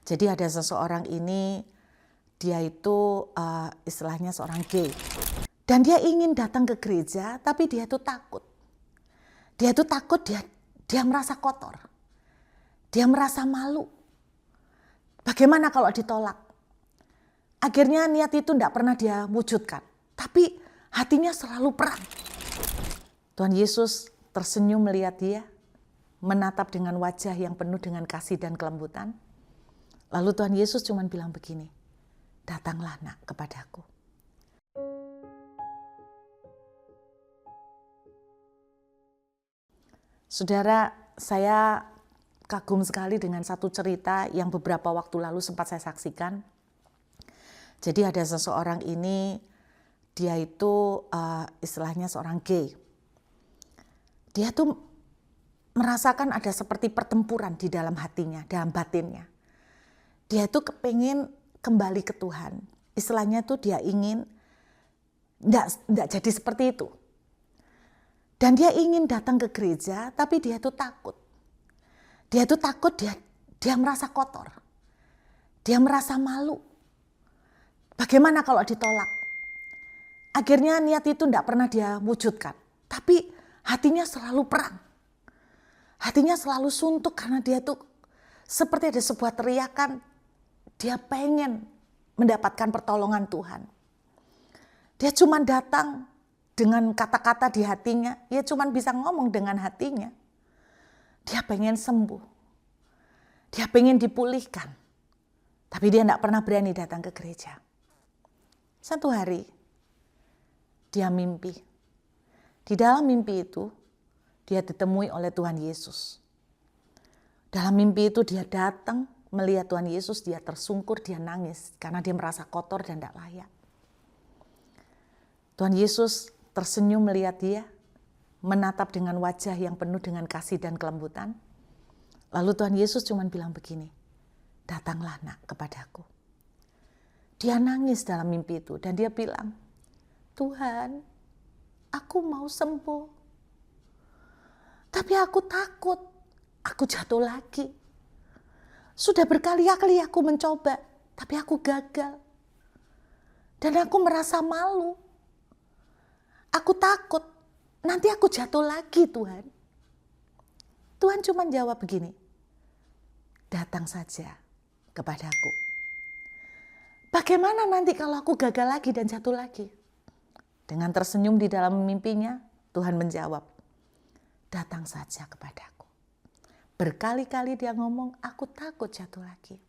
Jadi ada seseorang ini, dia itu istilahnya seorang gay. Dan dia ingin datang ke gereja, tapi dia itu takut. Dia itu takut, dia merasa kotor. Dia merasa malu. Bagaimana kalau ditolak? Akhirnya niat itu tidak pernah dia wujudkan. Tapi hatinya selalu perang. Tuhan Yesus tersenyum melihat dia, menatap dengan wajah yang penuh dengan kasih dan kelembutan. Lalu Tuhan Yesus cuma bilang begini, datanglah nak kepadaku. Saudara, saya kagum sekali dengan satu cerita yang beberapa waktu lalu sempat saya saksikan. Jadi ada seseorang ini, dia itu istilahnya seorang gay. Dia tuh merasakan ada seperti pertempuran di dalam hatinya, dalam batinnya. Dia itu kepingin kembali ke Tuhan. Istilahnya tuh dia ingin enggak jadi seperti itu. Dan dia ingin datang ke gereja, tapi dia itu takut. Dia itu takut, dia merasa kotor. Dia merasa malu. Bagaimana kalau ditolak? Akhirnya niat itu enggak pernah dia wujudkan. Tapi hatinya selalu perang. Hatinya selalu suntuk karena dia tuh seperti ada sebuah teriakan. Dia pengen mendapatkan pertolongan Tuhan. Dia cuma datang dengan kata-kata di hatinya. Dia cuma bisa ngomong dengan hatinya. Dia pengen sembuh. Dia pengen dipulihkan. Tapi dia tidak pernah berani datang ke gereja. Satu hari, dia mimpi. Di dalam mimpi itu, dia ditemui oleh Tuhan Yesus. Dalam mimpi itu dia datang, melihat Tuhan Yesus, dia tersungkur, dia nangis. Karena dia merasa kotor dan tidak layak. Tuhan Yesus tersenyum melihat dia, menatap dengan wajah yang penuh dengan kasih dan kelembutan. Lalu Tuhan Yesus cuma bilang begini, datanglah nak kepadaku. Dia nangis dalam mimpi itu dan dia bilang, Tuhan, aku mau sembuh. Tapi aku takut, aku jatuh lagi. Sudah berkali-kali aku mencoba, tapi aku gagal. Dan aku merasa malu. Aku takut, nanti aku jatuh lagi Tuhan. Tuhan cuma jawab begini, datang saja kepadaku. Bagaimana nanti kalau aku gagal lagi dan jatuh lagi? Dengan tersenyum di dalam mimpinya, Tuhan menjawab, datang saja kepadaku. Berkali-kali dia ngomong, aku takut jatuh lagi.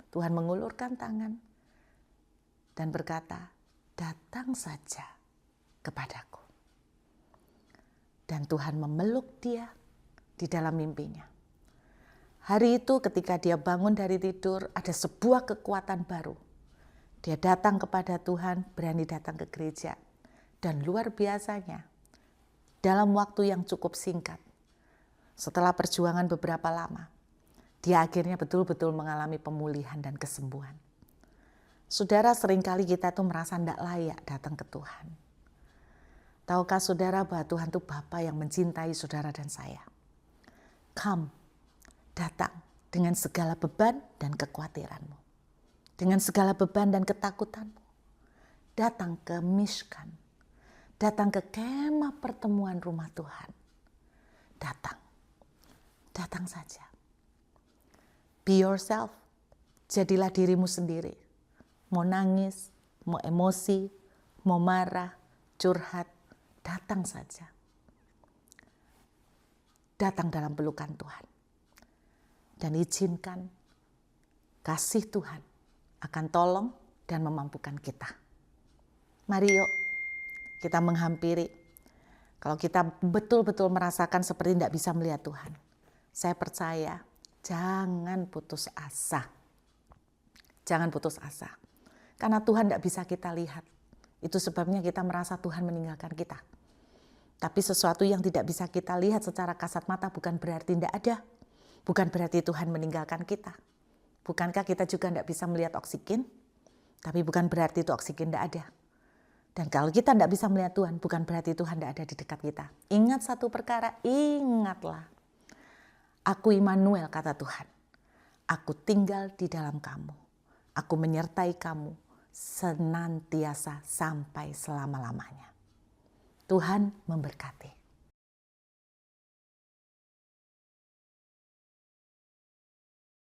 Tuhan mengulurkan tangan dan berkata, datang saja kepadaku. Dan Tuhan memeluk dia di dalam mimpinya. Hari itu ketika dia bangun dari tidur, ada sebuah kekuatan baru. Dia datang kepada Tuhan, berani datang ke gereja. Dan luar biasanya, dalam waktu yang cukup singkat, setelah perjuangan beberapa lama, dia akhirnya betul-betul mengalami pemulihan dan kesembuhan. Saudara, seringkali kita tuh merasa tidak layak datang ke Tuhan. Tahukah saudara bahwa Tuhan itu Bapa yang mencintai saudara dan saya? Come, datang dengan segala beban dan kekhawatiranmu. Dengan segala beban dan ketakutanmu. Datang ke Mishkan. Datang ke kemah pertemuan rumah Tuhan. Datang. Datang saja. Be yourself. Jadilah dirimu sendiri. Mau nangis, mau emosi, mau marah, curhat, datang saja. Datang dalam pelukan Tuhan. Dan izinkan kasih Tuhan akan tolong dan memampukan kita. Mari yuk kita menghampiri. Kalau kita betul-betul merasakan seperti tidak bisa melihat Tuhan. Saya percaya, jangan putus asa. Jangan putus asa. Karena Tuhan tidak bisa kita lihat. Itu sebabnya kita merasa Tuhan meninggalkan kita. Tapi sesuatu yang tidak bisa kita lihat secara kasat mata bukan berarti tidak ada. Bukan berarti Tuhan meninggalkan kita. Bukankah kita juga tidak bisa melihat oksigen? Tapi bukan berarti itu oksigen tidak ada. Dan kalau kita tidak bisa melihat Tuhan, bukan berarti Tuhan tidak ada di dekat kita. Ingat satu perkara, ingatlah. Aku Immanuel, kata Tuhan. Aku tinggal di dalam kamu. Aku menyertai kamu senantiasa sampai selama-lamanya. Tuhan memberkati.